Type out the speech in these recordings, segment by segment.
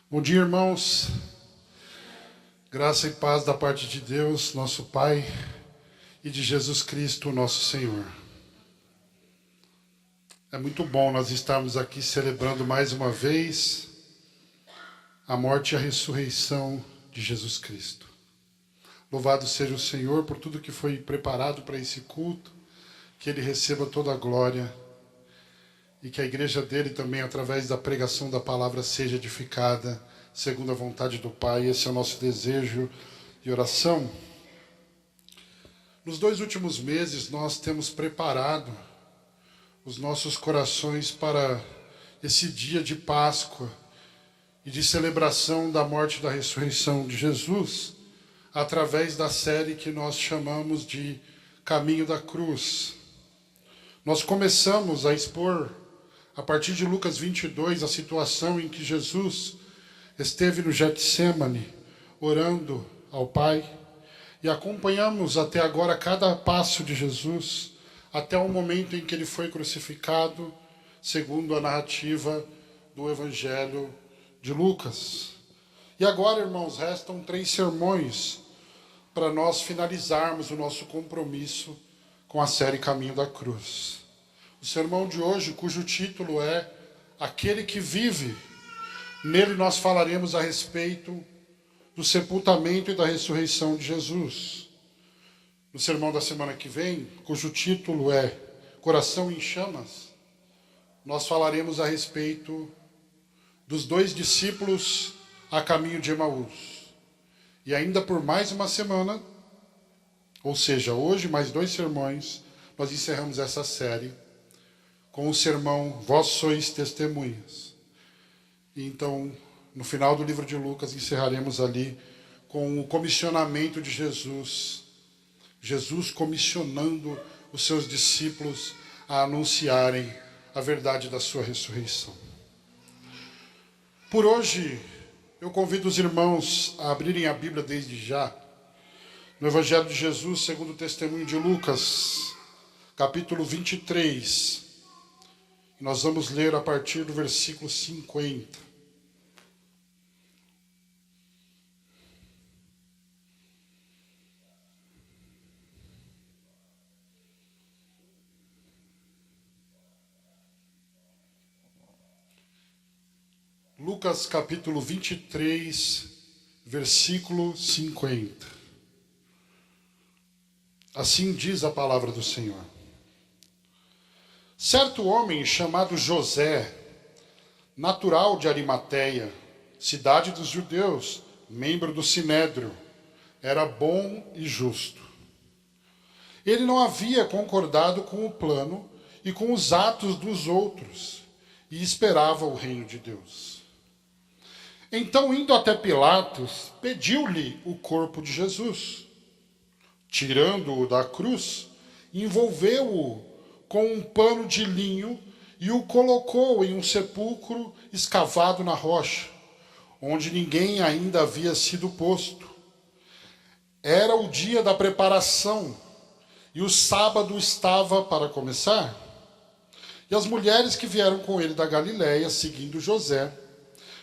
Bom dia, irmãos. Graça e paz da parte de Deus, nosso Pai, e de Jesus Cristo, nosso Senhor. É muito bom nós estarmos aqui celebrando mais uma vez a morte e a ressurreição de Jesus Cristo. Louvado seja o Senhor por tudo que foi preparado para esse culto, que Ele receba toda a glória e que a igreja dele também, através da pregação da palavra, seja edificada segundo a vontade do Pai. Esse é o nosso desejo e oração. Nos 2 últimos meses, nós temos preparado os nossos corações para esse dia de Páscoa e de celebração da morte e da ressurreição de Jesus, através da série que nós chamamos de Caminho da Cruz. Nós começamos a expor, a partir de Lucas 22, a situação em que Jesus esteve no Getsêmani, orando ao Pai, e acompanhamos até agora cada passo de Jesus, até o momento em que ele foi crucificado, segundo a narrativa do Evangelho de Lucas. E agora, irmãos, restam 3 sermões para nós finalizarmos o nosso compromisso com a série Caminho da Cruz. O sermão de hoje, cujo título é Aquele que Vive, nele nós falaremos a respeito do sepultamento e da ressurreição de Jesus. No sermão da semana que vem, cujo título é Coração em Chamas, nós falaremos a respeito dos 2 discípulos a caminho de Emaús. E ainda por mais uma semana, ou seja, hoje mais 2 sermões, nós encerramos essa série com o sermão Vós sois testemunhas. E então, no final do livro de Lucas, encerraremos ali com o comissionamento de Jesus. Jesus comissionando os seus discípulos a anunciarem a verdade da sua ressurreição. Por hoje, eu convido os irmãos a abrirem a Bíblia desde já, no Evangelho de Jesus, segundo o testemunho de Lucas, capítulo 23. Nós vamos ler a partir do versículo 50. Lucas capítulo 23, versículo 50. Assim diz a palavra do Senhor. Certo homem chamado José, natural de Arimateia, cidade dos judeus, membro do Sinédrio, era bom e justo. Ele não havia concordado com o plano e com os atos dos outros, e esperava o reino de Deus. Então, indo até Pilatos, pediu-lhe o corpo de Jesus. Tirando-o da cruz, envolveu-o com um pano de linho e o colocou em um sepulcro escavado na rocha, onde ninguém ainda havia sido posto. Era o dia da preparação e o sábado estava para começar. E as mulheres que vieram com ele da Galiléia, seguindo José,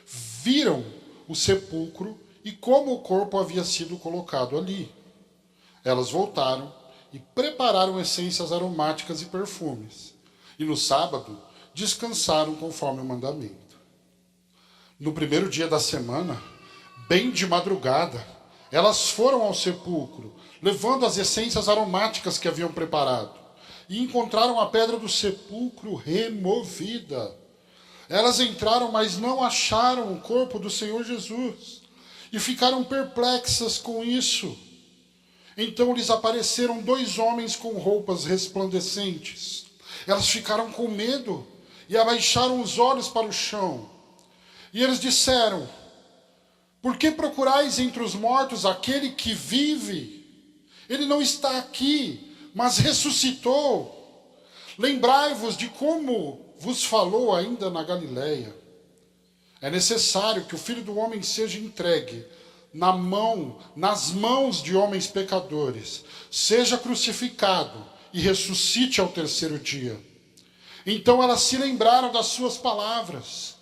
viram o sepulcro e como o corpo havia sido colocado ali. Elas voltaram e prepararam essências aromáticas e perfumes. E no sábado, descansaram conforme o mandamento. No primeiro dia da semana, bem de madrugada, elas foram ao sepulcro, levando as essências aromáticas que haviam preparado, e encontraram a pedra do sepulcro removida. Elas entraram, mas não acharam o corpo do Senhor Jesus, e ficaram perplexas com isso. Então lhes apareceram 2 homens com roupas resplandecentes. Elas ficaram com medo e abaixaram os olhos para o chão. E eles disseram: Por que procurais entre os mortos aquele que vive? Ele não está aqui, mas ressuscitou. Lembrai-vos de como vos falou ainda na Galiléia. É necessário que o Filho do Homem seja entregue nas mãos de homens pecadores, seja crucificado e ressuscite ao 3º dia. Então elas se lembraram das suas palavras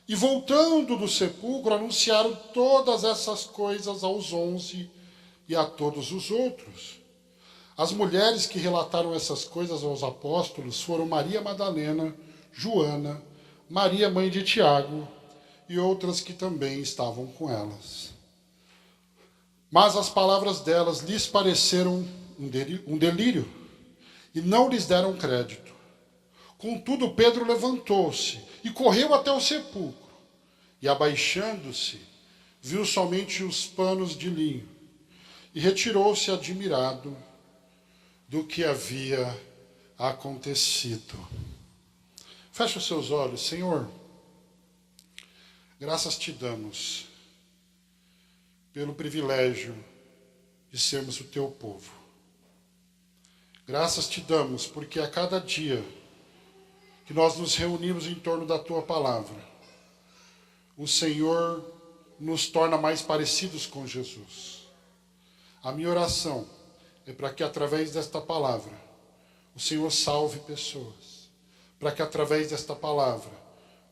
E voltando do sepulcro, anunciaram todas essas coisas aos 11 e a todos os outros. As mulheres que relataram essas coisas aos apóstolos foram Maria Madalena, Joana, Maria, mãe de Tiago, e outras que também estavam com elas. Mas as palavras delas lhes pareceram um delírio, e não lhes deram crédito. Contudo, Pedro levantou-se e correu até o sepulcro, e abaixando-se, viu somente os panos de linho, e retirou-se admirado do que havia acontecido. Feche os seus olhos. Senhor, graças te damos pelo privilégio de sermos o teu povo. Graças te damos porque a cada dia que nós nos reunimos em torno da tua palavra, o Senhor nos torna mais parecidos com Jesus. A minha oração é para que através desta palavra o Senhor salve pessoas, para que através desta palavra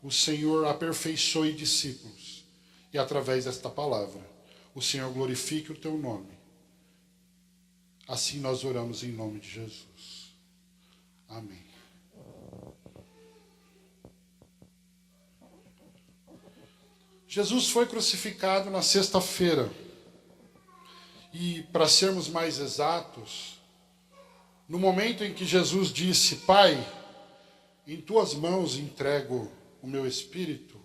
o Senhor aperfeiçoe discípulos, e através desta palavra o Senhor glorifique o teu nome. Assim nós oramos em nome de Jesus. Amém. Jesus foi crucificado na sexta-feira. E, para sermos mais exatos, no momento em que Jesus disse: Pai, em tuas mãos entrego o meu espírito,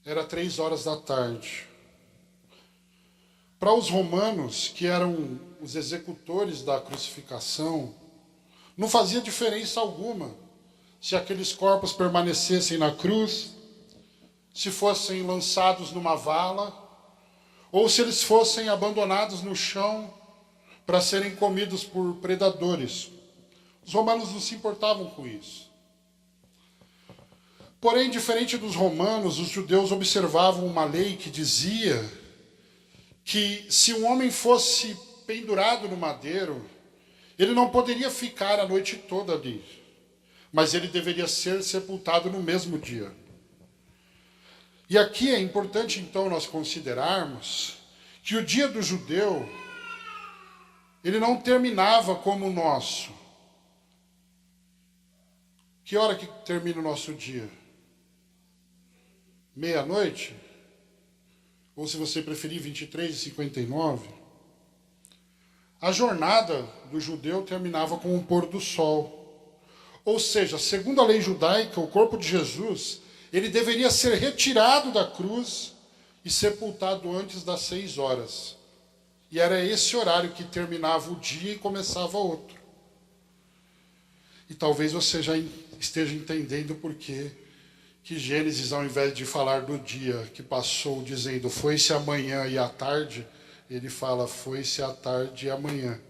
era 3 horas da tarde. Para os romanos, que eram os executores da crucificação, não fazia diferença alguma se aqueles corpos permanecessem na cruz, se fossem lançados numa vala, ou se eles fossem abandonados no chão para serem comidos por predadores. Os romanos não se importavam com isso. Porém, diferente dos romanos, os judeus observavam uma lei que dizia que se um homem fosse pendurado no madeiro, ele não poderia ficar a noite toda ali, mas ele deveria ser sepultado no mesmo dia. E aqui é importante, então, nós considerarmos que o dia do judeu, ele não terminava como o nosso. Que hora que termina o nosso dia? Meia-noite? Ou, se você preferir, 23h59. A jornada do judeu terminava com o pôr do sol. Ou seja, segundo a lei judaica, o corpo de Jesus, ele deveria ser retirado da cruz e sepultado antes das 6 horas. E era esse horário que terminava o dia e começava outro. E talvez você já esteja entendendo por que Gênesis, ao invés de falar do dia que passou, dizendo foi-se amanhã e à tarde, ele fala foi-se à tarde e amanhã.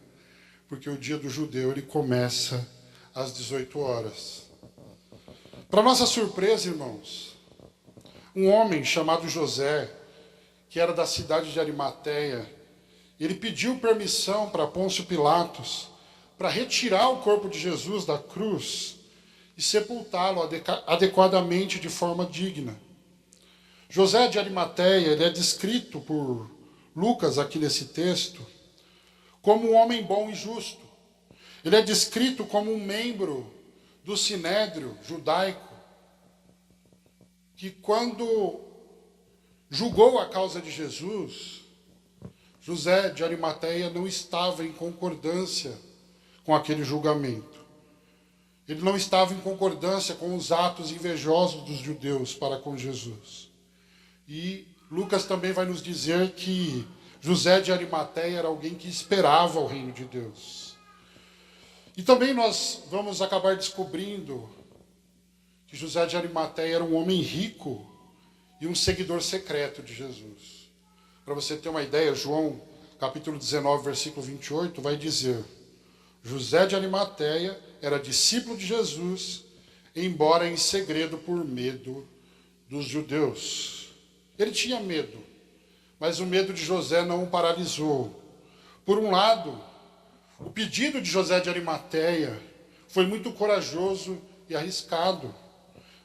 Porque o dia do judeu, ele começa às 18 horas. Para nossa surpresa, irmãos, um homem chamado José, que era da cidade de Arimateia, ele pediu permissão para Pôncio Pilatos para retirar o corpo de Jesus da cruz e sepultá-lo adequadamente, de forma digna. José de Arimateia, ele é descrito por Lucas aqui nesse texto como um homem bom e justo. Ele é descrito como um membro do Sinédrio judaico, que quando julgou a causa de Jesus, José de Arimateia não estava em concordância com aquele julgamento. Ele não estava em concordância com os atos invejosos dos judeus para com Jesus. E Lucas também vai nos dizer que José de Arimateia era alguém que esperava o reino de Deus. E também nós vamos acabar descobrindo que José de Arimateia era um homem rico e um seguidor secreto de Jesus. Para você ter uma ideia, João capítulo 19, versículo 28, vai dizer: José de Arimateia era discípulo de Jesus, embora em segredo por medo dos judeus. Ele tinha medo, mas o medo de José não o paralisou. Por um lado, o pedido de José de Arimateia foi muito corajoso e arriscado.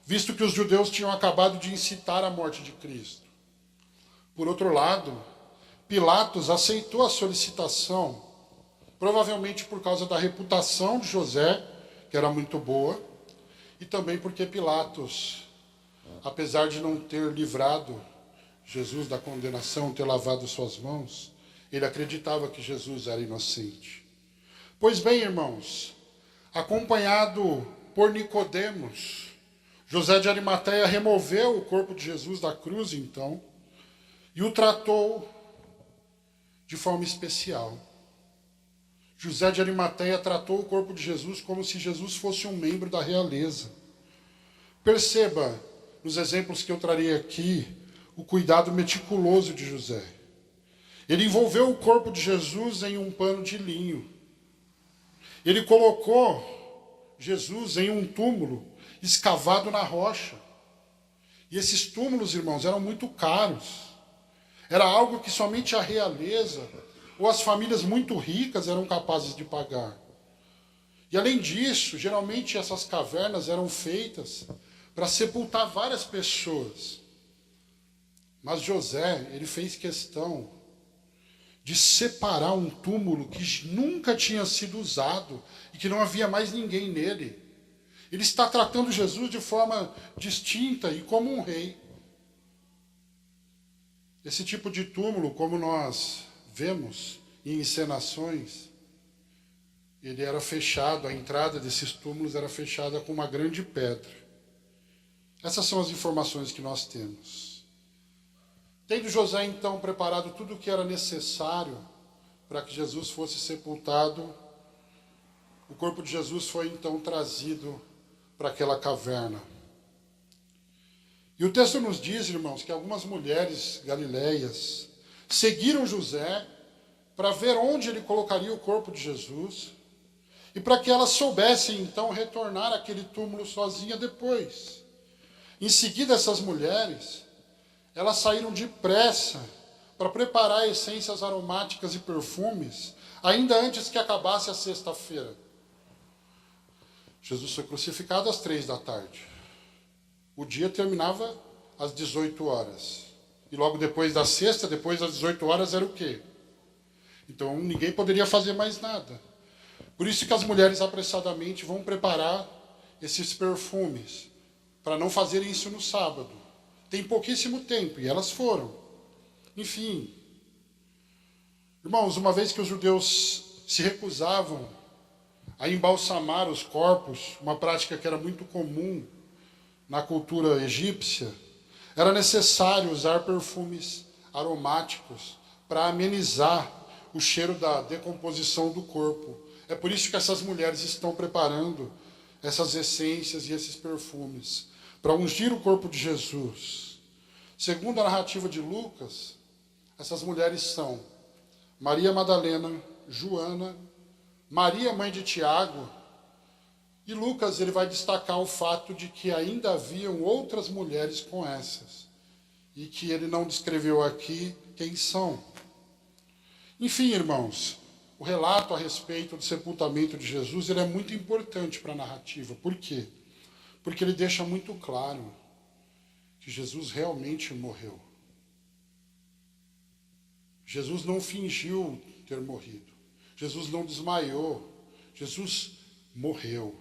visto que os judeus tinham acabado de incitar a morte de Cristo. Por outro lado, Pilatos aceitou a solicitação, provavelmente por causa da reputação de José, que era muito boa, e também porque Pilatos, apesar de não ter livrado Jesus da condenação, ter lavado suas mãos, ele acreditava que Jesus era inocente. Pois bem, irmãos, acompanhado por Nicodemos, José de Arimateia removeu o corpo de Jesus da cruz, então, e o tratou de forma especial. José de Arimateia tratou o corpo de Jesus como se Jesus fosse um membro da realeza. Perceba, nos exemplos que eu trarei aqui, o cuidado meticuloso de José. Ele envolveu o corpo de Jesus em um pano de linho. Ele colocou Jesus em um túmulo escavado na rocha. E esses túmulos, irmãos, eram muito caros. Era algo que somente a realeza ou as famílias muito ricas eram capazes de pagar. E além disso, geralmente essas cavernas eram feitas para sepultar várias pessoas. Mas José, ele fez questão de separar um túmulo que nunca tinha sido usado e que não havia mais ninguém nele. Ele está tratando Jesus de forma distinta e como um rei. Esse tipo de túmulo, como nós vemos em encenações, ele era fechado, a entrada desses túmulos era fechada com uma grande pedra. Essas são as informações que nós temos. Tendo José, então, preparado tudo o que era necessário para que Jesus fosse sepultado, o corpo de Jesus foi, então, trazido para aquela caverna. E o texto nos diz, irmãos, que algumas mulheres galileias seguiram José para ver onde ele colocaria o corpo de Jesus e para que elas soubessem, então, retornar àquele túmulo sozinha depois. Em seguida, essas mulheres, elas saíram depressa para preparar essências aromáticas e perfumes, ainda antes que acabasse a sexta-feira. Jesus foi crucificado às 3 da tarde. O dia terminava às 18 horas. E logo depois da sexta, depois das 18 horas, era o quê? Então ninguém poderia fazer mais nada. Por isso que as mulheres apressadamente vão preparar esses perfumes, para não fazerem isso no sábado. Tem pouquíssimo tempo, e elas foram. Enfim, irmãos, uma vez que os judeus se recusavam a embalsamar os corpos, uma prática que era muito comum na cultura egípcia, era necessário usar perfumes aromáticos para amenizar o cheiro da decomposição do corpo. É por isso que essas mulheres estão preparando essas essências e esses perfumes para ungir o corpo de Jesus. Segundo a narrativa de Lucas, essas mulheres são Maria Madalena, Joana, Maria, mãe de Tiago, e Lucas ele vai destacar o fato de que ainda haviam outras mulheres com essas, e que ele não descreveu aqui quem são. Enfim, irmãos, o relato a respeito do sepultamento de Jesus ele é muito importante para a narrativa. Por quê? Porque ele deixa muito claro que Jesus realmente morreu. Jesus não fingiu ter morrido. Jesus não desmaiou. Jesus morreu.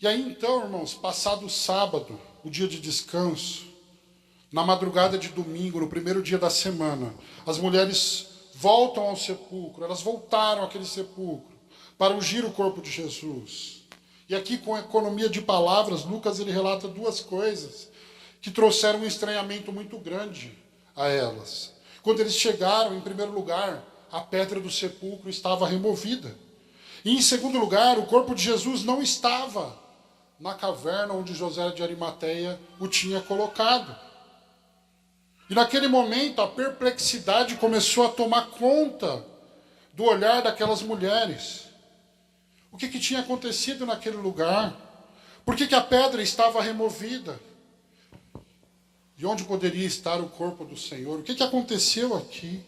E aí então, irmãos, passado o sábado, o dia de descanso, na madrugada de domingo, no primeiro dia da semana, as mulheres voltam ao sepulcro, elas voltaram àquele sepulcro para ungir o corpo de Jesus. E aqui, com economia de palavras, Lucas ele relata duas coisas que trouxeram um estranhamento muito grande a elas. Quando eles chegaram, em primeiro lugar, a pedra do sepulcro estava removida. E em segundo lugar, o corpo de Jesus não estava na caverna onde José de Arimateia o tinha colocado. E naquele momento a perplexidade começou a tomar conta do olhar daquelas mulheres. O que tinha acontecido naquele lugar? Por que a pedra estava removida? E onde poderia estar o corpo do Senhor? O que aconteceu aqui?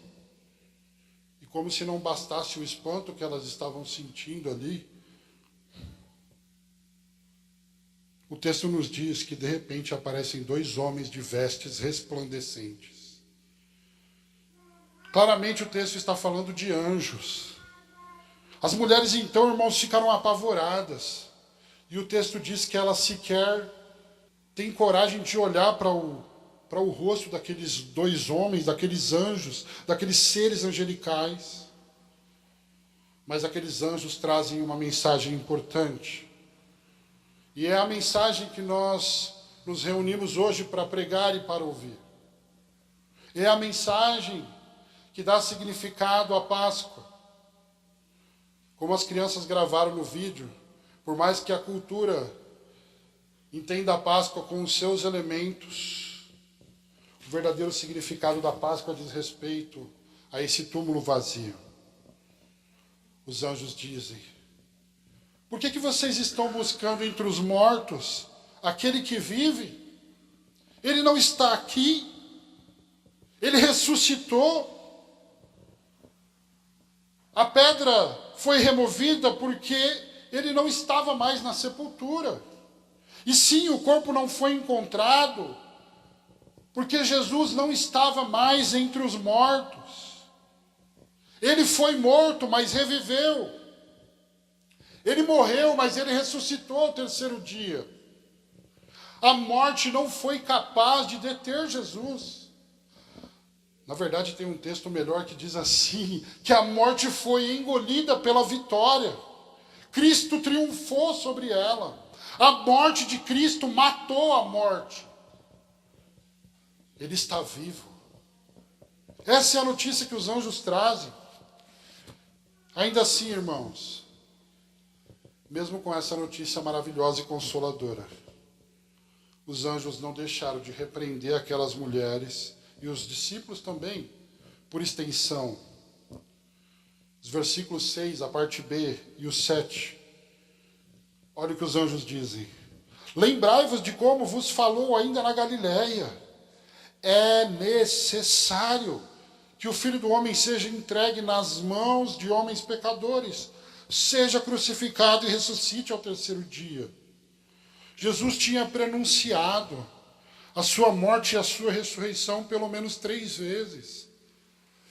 E como se não bastasse o espanto que elas estavam sentindo ali, o texto nos diz que de repente aparecem dois homens de vestes resplandecentes. Claramente o texto está falando de anjos. As mulheres então, irmãos, ficaram apavoradas. E o texto diz que elas sequer têm coragem de olhar para o rosto daqueles dois homens, daqueles anjos, daqueles seres angelicais. Mas aqueles anjos trazem uma mensagem importante. E é a mensagem que nós nos reunimos hoje para pregar e para ouvir. É a mensagem que dá significado à Páscoa. Como as crianças gravaram no vídeo, por mais que a cultura entenda a Páscoa com os seus elementos, o verdadeiro significado da Páscoa diz respeito a esse túmulo vazio. Os anjos dizem: por que vocês estão buscando entre os mortos aquele que vive? Ele não está aqui. Ele ressuscitou. A pedra foi removida porque ele não estava mais na sepultura. E sim, o corpo não foi encontrado porque Jesus não estava mais entre os mortos. Ele foi morto, mas reviveu. Ele morreu, mas ele ressuscitou ao terceiro dia. A morte não foi capaz de deter Jesus. Na verdade, tem um texto melhor que diz assim, que a morte foi engolida pela vitória. Cristo triunfou sobre ela. A morte de Cristo matou a morte. Ele está vivo. Essa é a notícia que os anjos trazem. Ainda assim, irmãos, mesmo com essa notícia maravilhosa e consoladora, os anjos não deixaram de repreender aquelas mulheres e os discípulos também, por extensão. Os versículos 6, a parte B e o 7. Olha o que os anjos dizem. Lembrai-vos de como vos falou ainda na Galiléia. É necessário que o Filho do Homem seja entregue nas mãos de homens pecadores, seja crucificado e ressuscite ao terceiro dia. Jesus tinha prenunciado a sua morte e a sua ressurreição pelo menos 3 vezes.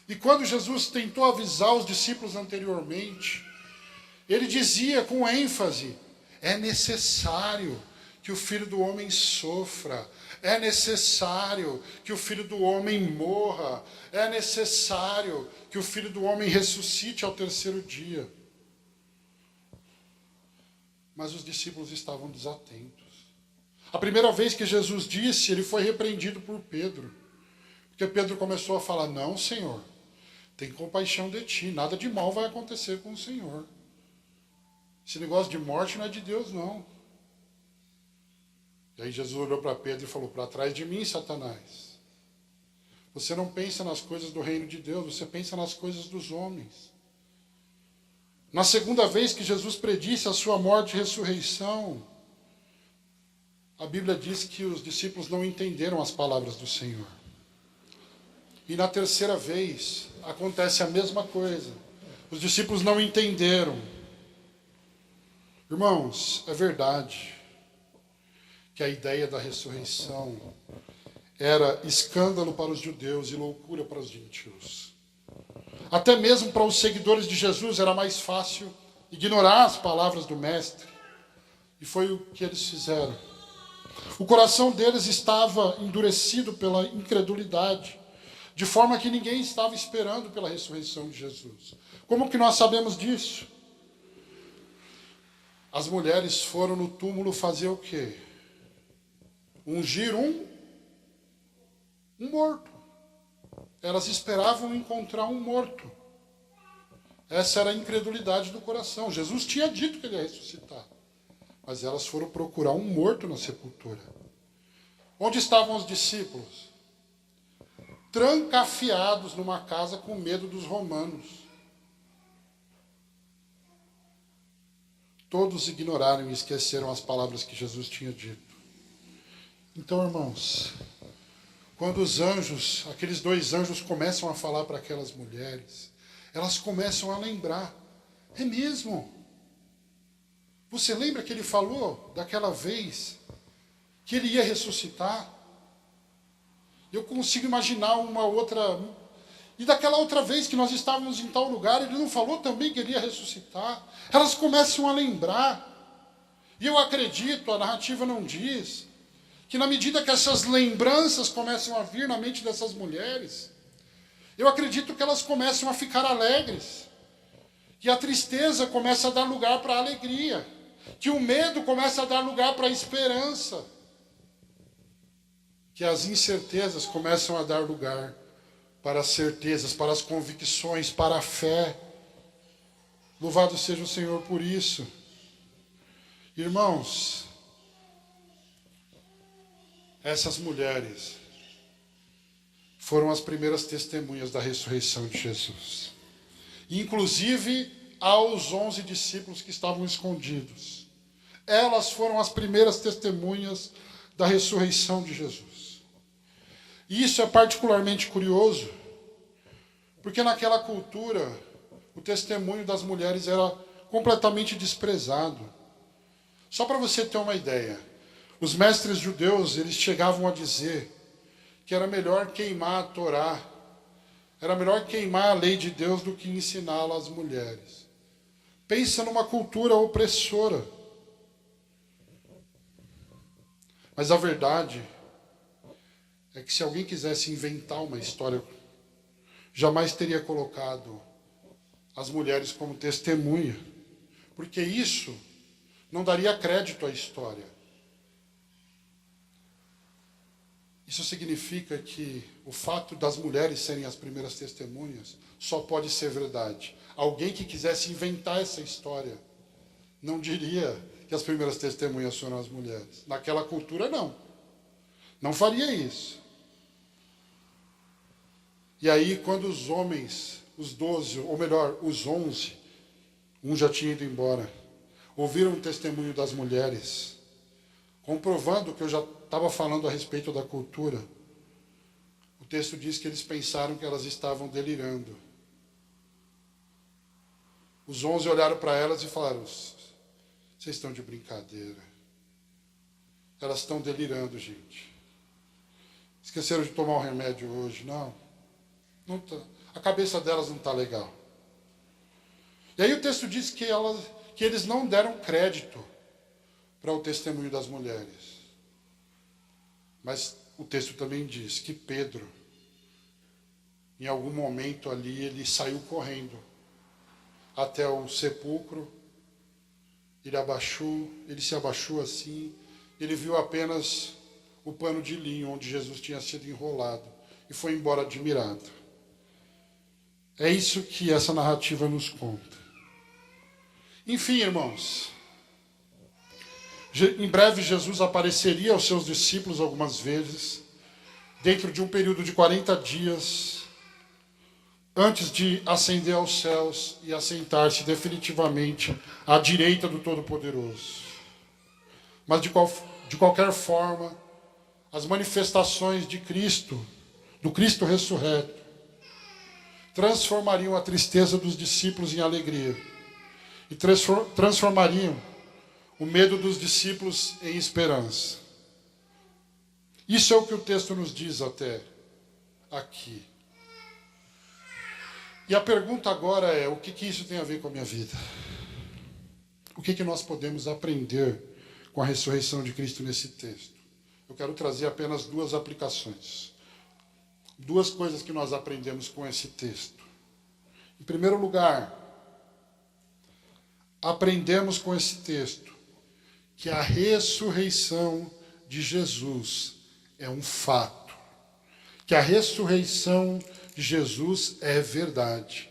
E quando Jesus tentou avisar os discípulos anteriormente, ele dizia com ênfase: é necessário que o Filho do Homem sofra, é necessário que o Filho do Homem morra, é necessário que o Filho do Homem ressuscite ao terceiro dia. Mas os discípulos estavam desatentos. A primeira vez que Jesus disse, ele foi repreendido por Pedro. Porque Pedro começou a falar: não, Senhor, tem compaixão de ti, nada de mal vai acontecer com o Senhor. Esse negócio de morte não é de Deus, não. E aí Jesus olhou para Pedro e falou: para trás de mim, Satanás. Você não pensa nas coisas do reino de Deus, você pensa nas coisas dos homens. Na segunda vez que Jesus predisse a sua morte e ressurreição, a Bíblia diz que os discípulos não entenderam as palavras do Senhor. E na terceira vez, acontece a mesma coisa. Os discípulos não entenderam. Irmãos, é verdade que a ideia da ressurreição era escândalo para os judeus e loucura para os gentios. Até mesmo para os seguidores de Jesus era mais fácil ignorar as palavras do Mestre. E foi o que eles fizeram. O coração deles estava endurecido pela incredulidade, de forma que ninguém estava esperando pela ressurreição de Jesus. Como que nós sabemos disso? As mulheres foram no túmulo fazer o quê? Ungir um morto. Elas esperavam encontrar um morto. Essa era a incredulidade do coração. Jesus tinha dito que ele ia ressuscitar. Mas elas foram procurar um morto na sepultura. Onde estavam os discípulos? Trancafiados numa casa com medo dos romanos. Todos ignoraram e esqueceram as palavras que Jesus tinha dito. Então, irmãos, quando os anjos, aqueles 2 anjos começam a falar para aquelas mulheres, elas começam a lembrar. É mesmo? Você lembra que ele falou daquela vez que ele ia ressuscitar. Eu consigo imaginar uma outra... E daquela outra vez que nós estávamos em tal lugar, ele não falou também que ele ia ressuscitar? Elas começam a lembrar. E eu acredito, a narrativa não diz, que na medida que essas lembranças começam a vir na mente dessas mulheres, eu acredito que elas começam a ficar alegres. Que a tristeza começa a dar lugar para a alegria. Que o medo começa a dar lugar para a esperança. Que as incertezas começam a dar lugar para as certezas, para as convicções, para a fé. Louvado seja o Senhor por isso. Irmãos, essas mulheres foram as primeiras testemunhas da ressurreição de Jesus. Inclusive aos 11 discípulos que estavam escondidos. Elas foram as primeiras testemunhas da ressurreição de Jesus. E isso é particularmente curioso, porque naquela cultura o testemunho das mulheres era completamente desprezado. Só para você ter uma ideia, os mestres judeus, eles chegavam a dizer que era melhor queimar a Torá, era melhor queimar a lei de Deus do que ensiná-la às mulheres. Pensa numa cultura opressora. Mas a verdade é que se alguém quisesse inventar uma história, jamais teria colocado as mulheres como testemunha, porque isso não daria crédito à história. Isso significa que o fato das mulheres serem as primeiras testemunhas só pode ser verdade. Alguém que quisesse inventar essa história não diria que as primeiras testemunhas foram as mulheres. Naquela cultura, não. Não faria isso. E aí, quando os homens, os 12, ou melhor, os 11, um já tinha ido embora, ouviram o testemunho das mulheres, comprovando que eu já estava falando a respeito da cultura, o texto diz que eles pensaram que elas estavam delirando. Os 11 olharam para elas e falaram: vocês estão de brincadeira. Elas estão delirando, gente. Esqueceram de tomar um remédio hoje. Não tá, a cabeça delas não está legal. E aí o texto diz que eles não deram crédito para o testemunho das mulheres. Mas o texto também diz que Pedro, em algum momento ali, ele saiu correndo até o sepulcro. Ele se abaixou assim, ele viu apenas o pano de linho onde Jesus tinha sido enrolado e foi embora admirado. É isso que essa narrativa nos conta. Enfim, irmãos, em breve Jesus apareceria aos seus discípulos algumas vezes, dentro de um período de 40 dias, antes de ascender aos céus e assentar-se definitivamente à direita do Todo-Poderoso. Mas de qualquer forma, as manifestações de Cristo, do Cristo ressurreto, transformariam a tristeza dos discípulos em alegria e transformariam o medo dos discípulos em esperança. Isso é o que o texto nos diz até aqui. E a pergunta agora é: o que isso tem a ver com a minha vida? O que nós podemos aprender com a ressurreição de Cristo nesse texto? Eu quero trazer apenas duas aplicações. Duas coisas que nós aprendemos com esse texto. Em primeiro lugar, aprendemos com esse texto que a ressurreição de Jesus é um fato. Que a ressurreição de Jesus é verdade.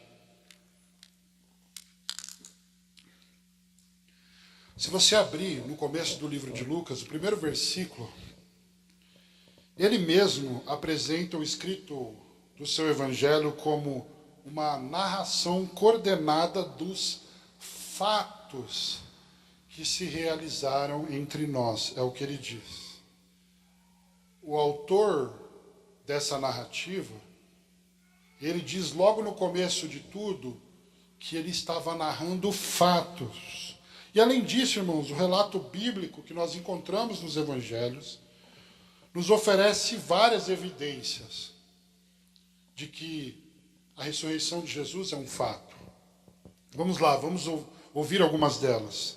Se você abrir no começo do livro de Lucas, o primeiro versículo, ele mesmo apresenta o escrito do seu evangelho como uma narração coordenada dos fatos que se realizaram entre nós, é o que ele diz. O autor dessa narrativa, ele diz logo no começo de tudo que ele estava narrando fatos. E além disso, irmãos, o relato bíblico que nós encontramos nos evangelhos nos oferece várias evidências de que a ressurreição de Jesus é um fato. Vamos lá, vamos ouvir algumas delas.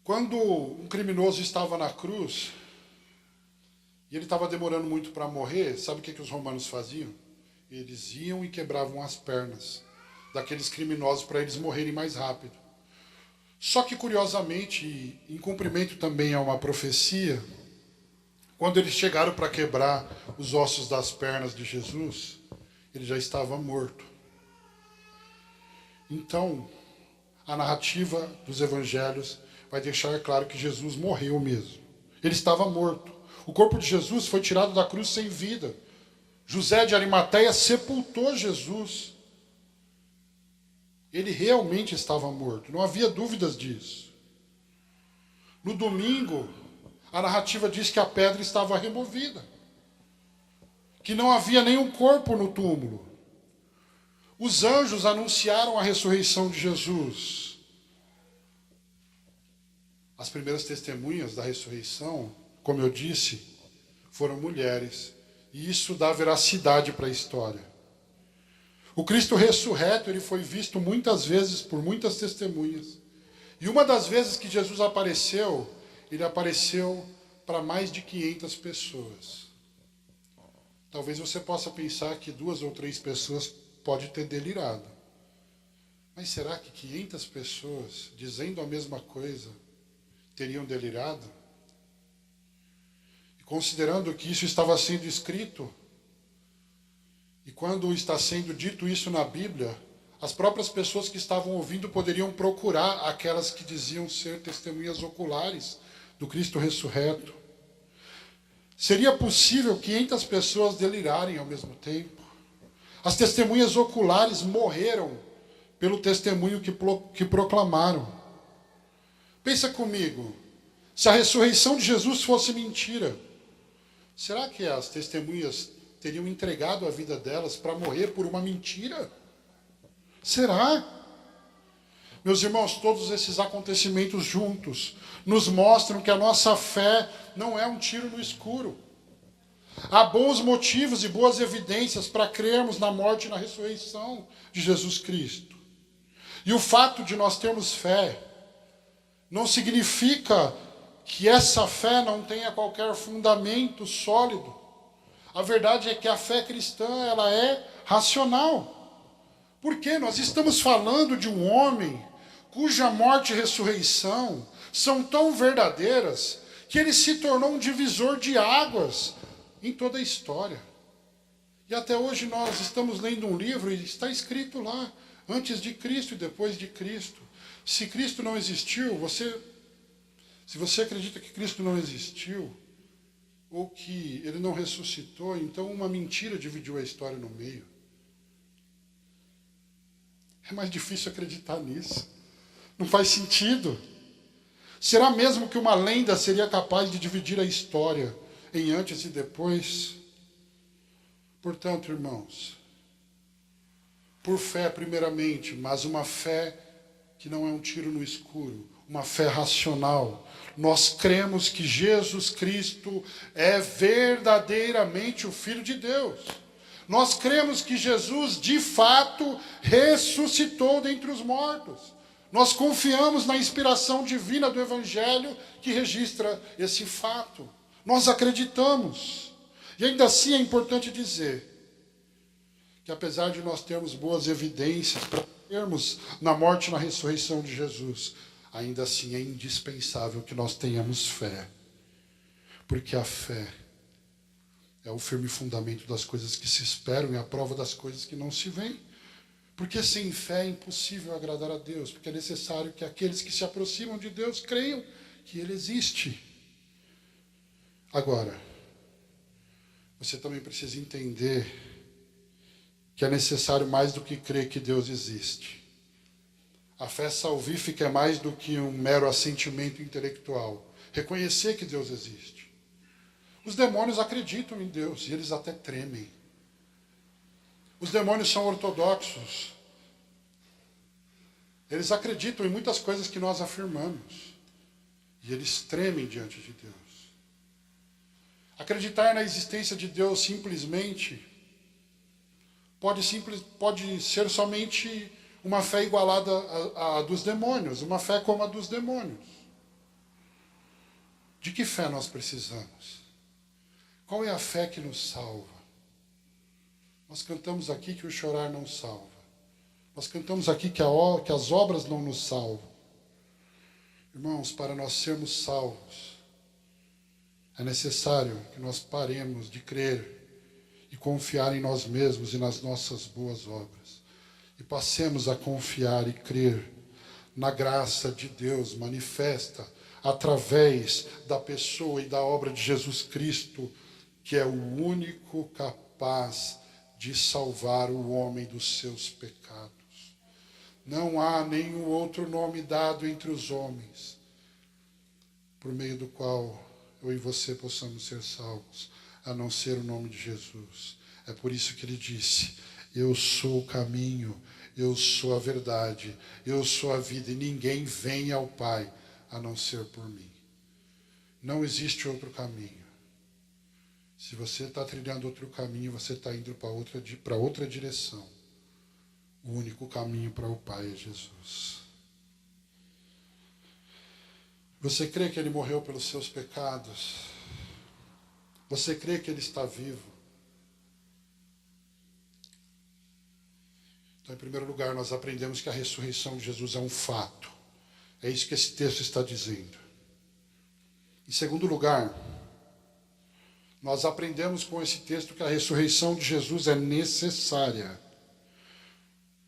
Quando um criminoso estava na cruz, e ele estava demorando muito para morrer, sabe o que os romanos faziam? Eles iam e quebravam as pernas daqueles criminosos para eles morrerem mais rápido. Só que, curiosamente, em cumprimento também a uma profecia, quando eles chegaram para quebrar os ossos das pernas de Jesus, ele já estava morto. Então, a narrativa dos evangelhos vai deixar claro que Jesus morreu mesmo. Ele estava morto. O corpo de Jesus foi tirado da cruz sem vida. José de Arimateia sepultou Jesus. Ele realmente estava morto. Não havia dúvidas disso. No domingo, a narrativa diz que a pedra estava removida. Que não havia nenhum corpo no túmulo. Os anjos anunciaram a ressurreição de Jesus. As primeiras testemunhas da ressurreição, como eu disse, foram mulheres. E isso dá veracidade para a história. O Cristo ressurreto, ele foi visto muitas vezes por muitas testemunhas. E uma das vezes que Jesus apareceu, ele apareceu para mais de 500 pessoas. Talvez você possa pensar que 2 ou 3 pessoas pode ter delirado. Mas será que 500 pessoas, dizendo a mesma coisa, teriam delirado? E considerando que isso estava sendo escrito, e quando está sendo dito isso na Bíblia, as próprias pessoas que estavam ouvindo poderiam procurar aquelas que diziam ser testemunhas oculares do Cristo ressurreto. Seria possível 500 pessoas delirarem ao mesmo tempo? As testemunhas oculares morreram pelo testemunho que proclamaram. Pensa comigo, se a ressurreição de Jesus fosse mentira, será que as testemunhas teriam entregado a vida delas para morrer por uma mentira? Será? Meus irmãos, todos esses acontecimentos juntos nos mostram que a nossa fé não é um tiro no escuro. Há bons motivos e boas evidências para crermos na morte e na ressurreição de Jesus Cristo. E o fato de nós termos fé não significa que essa fé não tenha qualquer fundamento sólido. A verdade é que a fé cristã, ela é racional. Por quê? Nós estamos falando de um homem cuja morte e ressurreição são tão verdadeiras que ele se tornou um divisor de águas em toda a história. E até hoje nós estamos lendo um livro e está escrito lá, antes de Cristo e depois de Cristo. Se Cristo não existiu, se você acredita que Cristo não existiu, ou que ele não ressuscitou, então uma mentira dividiu a história no meio. É mais difícil acreditar nisso. Não faz sentido. Será mesmo que uma lenda seria capaz de dividir a história em antes e depois? Portanto, irmãos, por fé primeiramente, mas uma fé que não é um tiro no escuro, uma fé racional. Nós cremos que Jesus Cristo é verdadeiramente o Filho de Deus. Nós cremos que Jesus, de fato, ressuscitou dentre os mortos. Nós confiamos na inspiração divina do Evangelho que registra esse fato. Nós acreditamos. E ainda assim é importante dizer que apesar de nós termos boas evidências para termos na morte e na ressurreição de Jesus, ainda assim é indispensável que nós tenhamos fé. Porque a fé é o firme fundamento das coisas que se esperam e a prova das coisas que não se veem. Porque sem fé é impossível agradar a Deus, porque é necessário que aqueles que se aproximam de Deus creiam que Ele existe. Agora, você também precisa entender que é necessário mais do que crer que Deus existe. A fé salvífica é mais do que um mero assentimento intelectual. Reconhecer que Deus existe. Os demônios acreditam em Deus e eles até tremem. Os demônios são ortodoxos. Eles acreditam em muitas coisas que nós afirmamos. E eles tremem diante de Deus. Acreditar na existência de Deus simplesmente pode ser somente uma fé igualada à dos demônios, uma fé como a dos demônios. De que fé nós precisamos? Qual é a fé que nos salva? Nós cantamos aqui que o chorar não salva. Nós cantamos aqui que as obras não nos salvam. Irmãos, para nós sermos salvos, é necessário que nós paremos de crer e confiar em nós mesmos e nas nossas boas obras. E passemos a confiar e crer na graça de Deus manifesta através da pessoa e da obra de Jesus Cristo, que é o único capaz de salvar o homem dos seus pecados. Não há nenhum outro nome dado entre os homens, por meio do qual eu e você possamos ser salvos, a não ser o nome de Jesus. É por isso que ele disse: eu sou o caminho, eu sou a verdade, eu sou a vida, e ninguém vem ao Pai a não ser por mim. Não existe outro caminho. Se você está trilhando outro caminho, você está indo para outra direção. O único caminho para o Pai é Jesus. Você crê que Ele morreu pelos seus pecados? Você crê que Ele está vivo? Então, em primeiro lugar, nós aprendemos que a ressurreição de Jesus é um fato. É isso que esse texto está dizendo. Em segundo lugar, nós aprendemos com esse texto que a ressurreição de Jesus é necessária.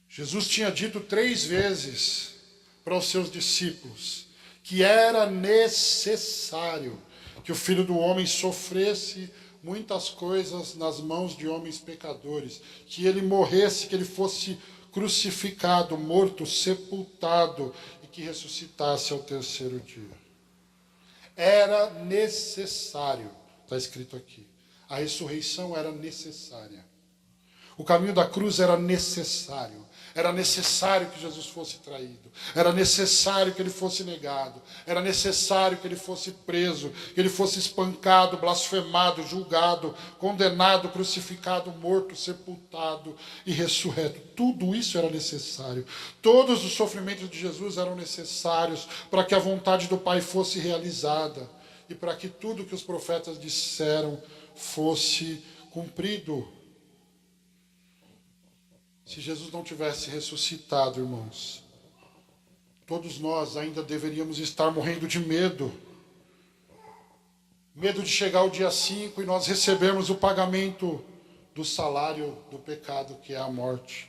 Jesus tinha dito 3 vezes para os seus discípulos que era necessário que o Filho do Homem sofresse muitas coisas nas mãos de homens pecadores, que ele morresse, que ele fosse crucificado, morto, sepultado e que ressuscitasse ao 3º dia. Era necessário, está escrito aqui. A ressurreição era necessária. O caminho da cruz era necessário. Era necessário que Jesus fosse traído. Era necessário que ele fosse negado. Era necessário que ele fosse preso, que ele fosse espancado, blasfemado, julgado, condenado, crucificado, morto, sepultado e ressurreto. Tudo isso era necessário. Todos os sofrimentos de Jesus eram necessários para que a vontade do Pai fosse realizada e para que tudo que os profetas disseram fosse cumprido. Se Jesus não tivesse ressuscitado, irmãos, todos nós ainda deveríamos estar morrendo de medo. Medo de chegar o dia 5 e nós recebermos o pagamento do salário do pecado, que é a morte.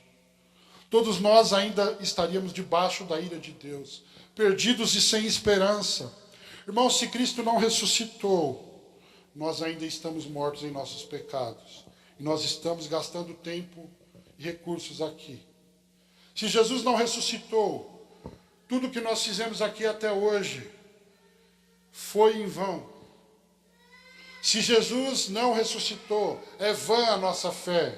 Todos nós ainda estaríamos debaixo da ira de Deus, perdidos e sem esperança. Irmãos, se Cristo não ressuscitou, nós ainda estamos mortos em nossos pecados. E nós estamos gastando tempo recursos aqui. Se Jesus não ressuscitou, tudo que nós fizemos aqui até hoje foi em vão. Se Jesus não ressuscitou, é vã a nossa fé.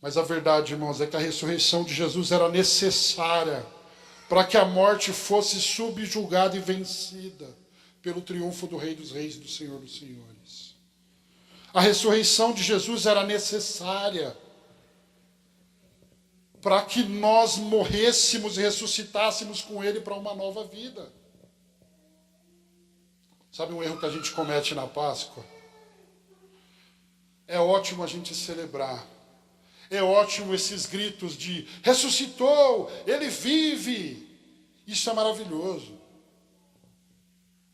Mas a verdade, irmãos, é que a ressurreição de Jesus era necessária para que a morte fosse subjugada e vencida pelo triunfo do Rei dos Reis e do Senhor dos Senhores. A ressurreição de Jesus era necessária para que nós morrêssemos e ressuscitássemos com Ele para uma nova vida. Sabe um erro que a gente comete na Páscoa? É ótimo a gente celebrar. É ótimo esses gritos de ressuscitou, Ele vive. Isso é maravilhoso.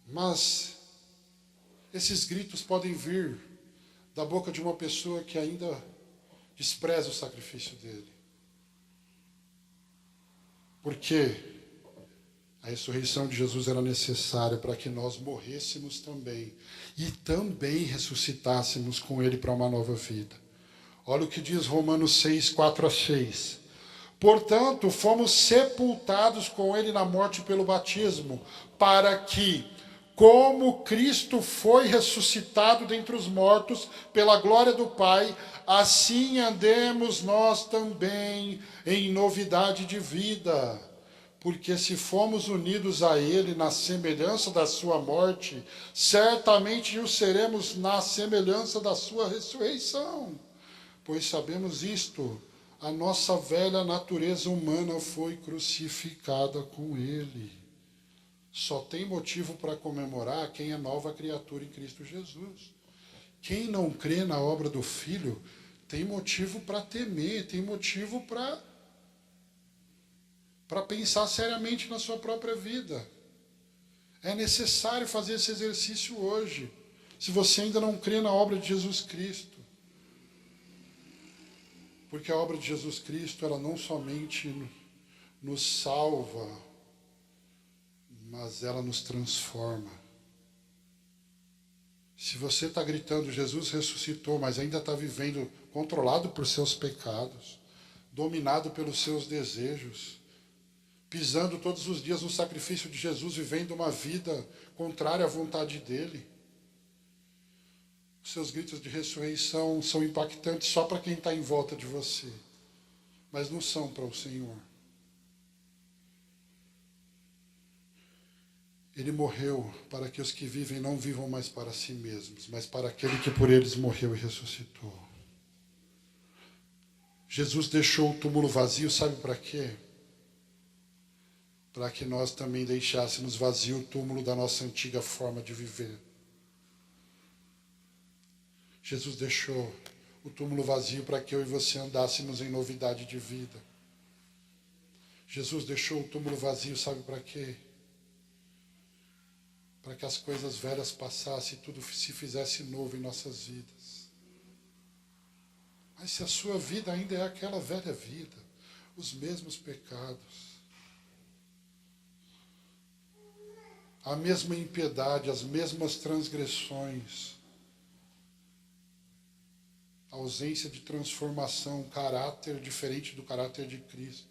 Mas esses gritos podem vir da boca de uma pessoa que ainda despreza o sacrifício dele. Porque a ressurreição de Jesus era necessária para que nós morrêssemos também e também ressuscitássemos com ele para uma nova vida. Olha o que diz Romanos 6, 4 a 6. Portanto, fomos sepultados com ele na morte pelo batismo, para que, como Cristo foi ressuscitado dentre os mortos pela glória do Pai, assim andemos nós também em novidade de vida. Porque se fomos unidos a ele na semelhança da sua morte, certamente o seremos na semelhança da sua ressurreição. Pois sabemos isto, a nossa velha natureza humana foi crucificada com ele. Só tem motivo para comemorar quem é nova criatura em Cristo Jesus. Quem não crê na obra do Filho tem motivo para temer, tem motivo para pensar seriamente na sua própria vida. É necessário fazer esse exercício hoje, se você ainda não crê na obra de Jesus Cristo. Porque a obra de Jesus Cristo, ela não somente nos salva, mas ela nos transforma. Se você está gritando, Jesus ressuscitou, mas ainda está vivendo controlado por seus pecados, dominado pelos seus desejos, pisando todos os dias no sacrifício de Jesus, vivendo uma vida contrária à vontade dele, os seus gritos de ressurreição são impactantes só para quem está em volta de você, mas não são para o Senhor. Ele morreu para que os que vivem não vivam mais para si mesmos, mas para aquele que por eles morreu e ressuscitou. Jesus deixou o túmulo vazio, sabe para quê? Para que nós também deixássemos vazio o túmulo da nossa antiga forma de viver. Jesus deixou o túmulo vazio para que eu e você andássemos em novidade de vida. Jesus deixou o túmulo vazio, sabe para quê? Para que as coisas velhas passassem e tudo se fizesse novo em nossas vidas. Mas se a sua vida ainda é aquela velha vida, os mesmos pecados, a mesma impiedade, as mesmas transgressões, a ausência de transformação, caráter diferente do caráter de Cristo,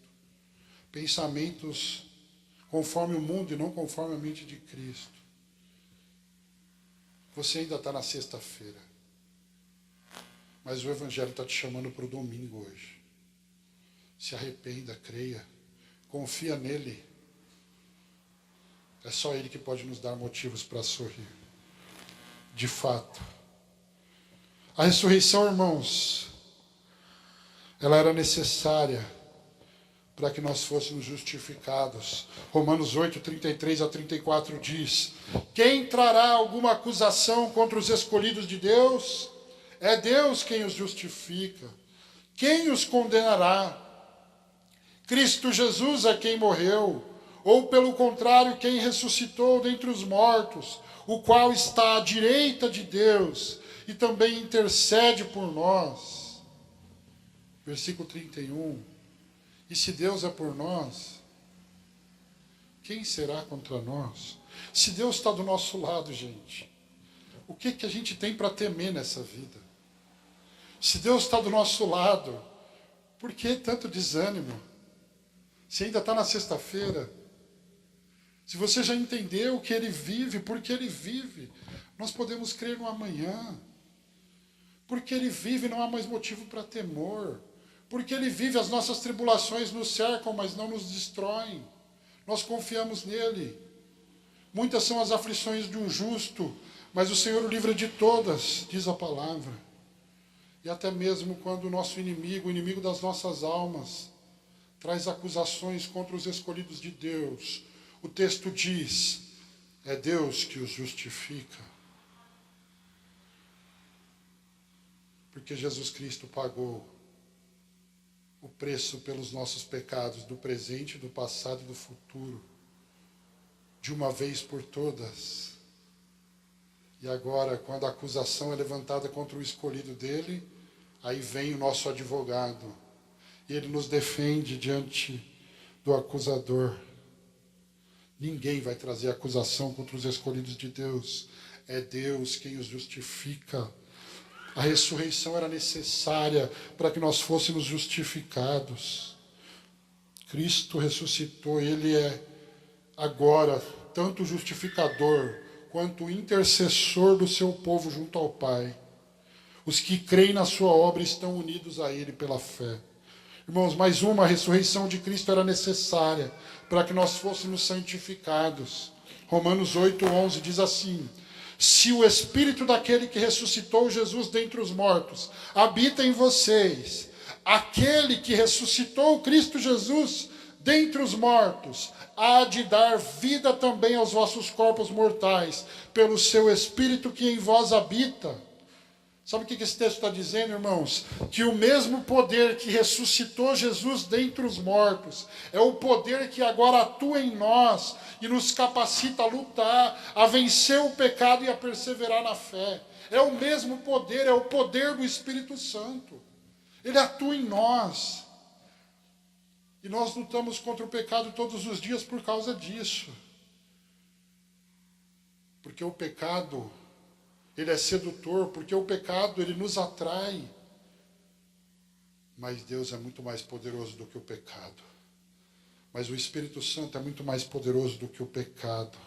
pensamentos conforme o mundo e não conforme a mente de Cristo, você ainda está na sexta-feira, mas o Evangelho está te chamando para o domingo hoje. Se arrependa, creia, confia nele. É só ele que pode nos dar motivos para sorrir. De fato. A ressurreição, irmãos, ela era necessária para que nós fôssemos justificados. Romanos 8, 33 a 34 diz: quem trará alguma acusação contra os escolhidos de Deus? É Deus quem os justifica. Quem os condenará? Cristo Jesus é quem morreu, ou pelo contrário, quem ressuscitou dentre os mortos, o qual está à direita de Deus e também intercede por nós. Versículo 31. E se Deus é por nós, quem será contra nós? Se Deus está do nosso lado, gente, o que a gente tem para temer nessa vida? Se Deus está do nosso lado, por que tanto desânimo? Se ainda está na sexta-feira, se você já entendeu que Ele vive, porque Ele vive, nós podemos crer no amanhã. Porque Ele vive, não há mais motivo para temor. Porque Ele vive, as nossas tribulações nos cercam, mas não nos destroem. Nós confiamos nele. Muitas são as aflições de um justo, mas o Senhor o livra de todas, diz a palavra. E até mesmo quando o nosso inimigo, o inimigo das nossas almas, traz acusações contra os escolhidos de Deus, o texto diz, é Deus que os justifica. Porque Jesus Cristo pagou o preço pelos nossos pecados, do presente, do passado e do futuro, de uma vez por todas. E agora, quando a acusação é levantada contra o escolhido dele, aí vem o nosso advogado, e ele nos defende diante do acusador. Ninguém vai trazer acusação contra os escolhidos de Deus, é Deus quem os justifica. A ressurreição era necessária para que nós fôssemos justificados. Cristo ressuscitou, Ele é agora tanto justificador quanto intercessor do seu povo junto ao Pai. Os que creem na sua obra estão unidos a Ele pela fé. Irmãos, mais uma, a ressurreição de Cristo era necessária para que nós fôssemos santificados. Romanos 8:11 diz assim: se o Espírito daquele que ressuscitou Jesus dentre os mortos habita em vocês, aquele que ressuscitou Cristo Jesus dentre os mortos há de dar vida também aos vossos corpos mortais, pelo seu Espírito que em vós habita. Sabe o que esse texto está dizendo, irmãos? Que o mesmo poder que ressuscitou Jesus dentre os mortos é o poder que agora atua em nós e nos capacita a lutar, a vencer o pecado e a perseverar na fé. É o mesmo poder, é o poder do Espírito Santo. Ele atua em nós. E nós lutamos contra o pecado todos os dias por causa disso. Porque o pecado, ele é sedutor, porque o pecado, ele nos atrai. Mas Deus é muito mais poderoso do que o pecado. Mas o Espírito Santo é muito mais poderoso do que o pecado.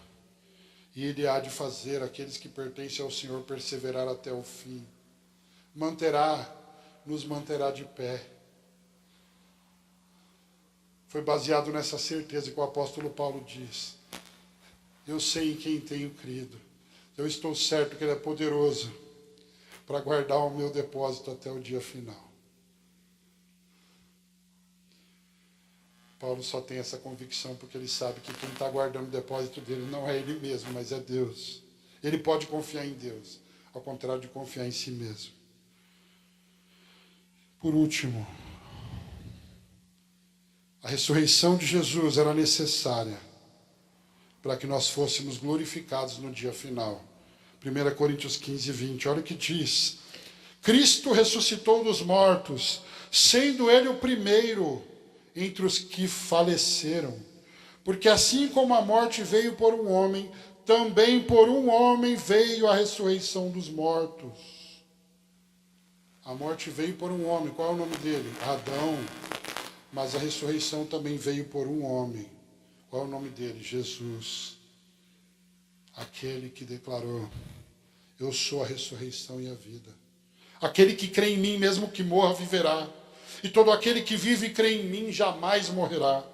E ele há de fazer aqueles que pertencem ao Senhor perseverar até o fim. Nos manterá de pé. Foi baseado nessa certeza que o apóstolo Paulo diz: eu sei em quem tenho crido. Eu estou certo que ele é poderoso para guardar o meu depósito até o dia final. Paulo só tem essa convicção porque ele sabe que quem está guardando o depósito dele não é ele mesmo, mas é Deus. Ele pode confiar em Deus, ao contrário de confiar em si mesmo. Por último, a ressurreição de Jesus era necessária para que nós fôssemos glorificados no dia final. 1 Coríntios 15:20, olha o que diz: Cristo ressuscitou dos mortos, sendo ele o primeiro entre os que faleceram. Porque assim como a morte veio por um homem, também por um homem veio a ressurreição dos mortos. A morte veio por um homem, qual é o nome dele? Adão. Mas a ressurreição também veio por um homem. Qual é o nome dele? Jesus. Aquele que declarou: eu sou a ressurreição e a vida. Aquele que crê em mim, mesmo que morra, viverá. E todo aquele que vive e crê em mim jamais morrerá.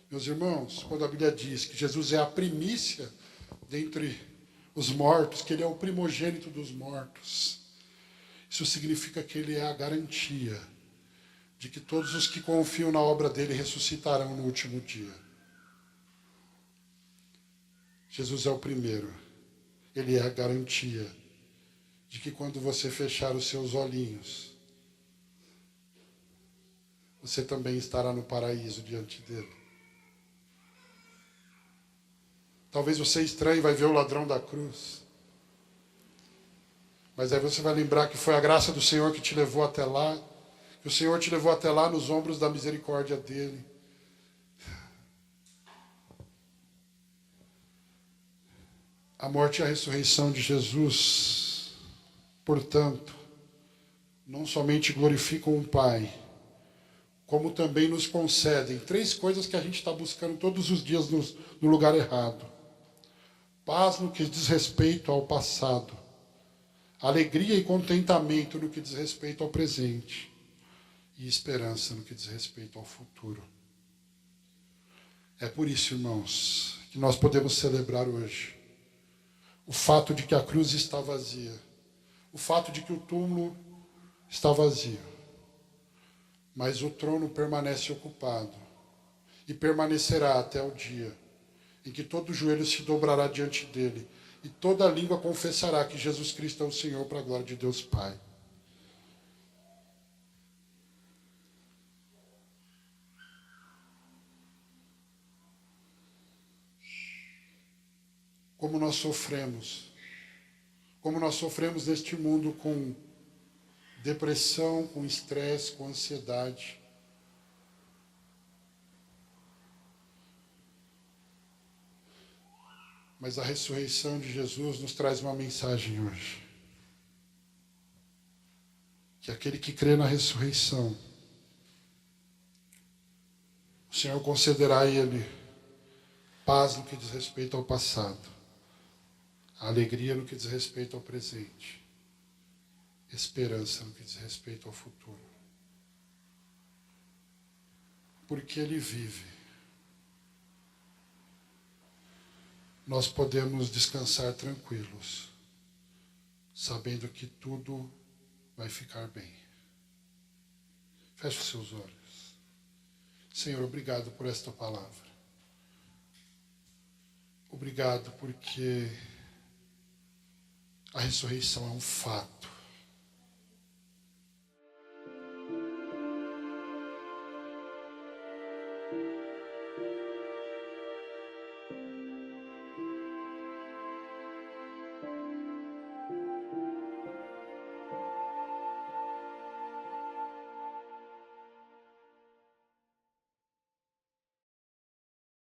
Meus irmãos, quando a Bíblia diz que Jesus é a primícia dentre os mortos, que ele é o primogênito dos mortos, isso significa que ele é a garantia de que todos os que confiam na obra dele ressuscitarão no último dia. Jesus é o primeiro. Ele é a garantia de que quando você fechar os seus olhinhos, você também estará no paraíso diante dele. Talvez você estranhe e vai ver o ladrão da cruz. Mas aí você vai lembrar que foi a graça do Senhor que te levou até lá. Que o Senhor te levou até lá nos ombros da misericórdia dele. A morte e a ressurreição de Jesus, portanto, não somente glorificam o Pai, como também nos concedem 3 coisas que a gente está buscando todos os dias no lugar errado. Paz no que diz respeito ao passado. Alegria e contentamento no que diz respeito ao presente. E esperança no que diz respeito ao futuro. É por isso, irmãos, que nós podemos celebrar hoje o fato de que a cruz está vazia. O fato de que o túmulo está vazio. Mas o trono permanece ocupado. E permanecerá até o dia em que todo joelho se dobrará diante dele. E toda língua confessará que Jesus Cristo é o Senhor, para a glória de Deus Pai. Como nós sofremos neste mundo com depressão, com estresse, com ansiedade. Mas a ressurreição de Jesus nos traz uma mensagem hoje. Que aquele que crê na ressurreição, o Senhor concederá a ele paz no que diz respeito ao passado, a alegria no que diz respeito ao presente, esperança no que diz respeito ao futuro. porque Ele vive, nós podemos descansar tranquilos, sabendo que tudo vai ficar bem. Feche os seus olhos. Senhor, obrigado por esta palavra. Obrigado porque a ressurreição é um fato.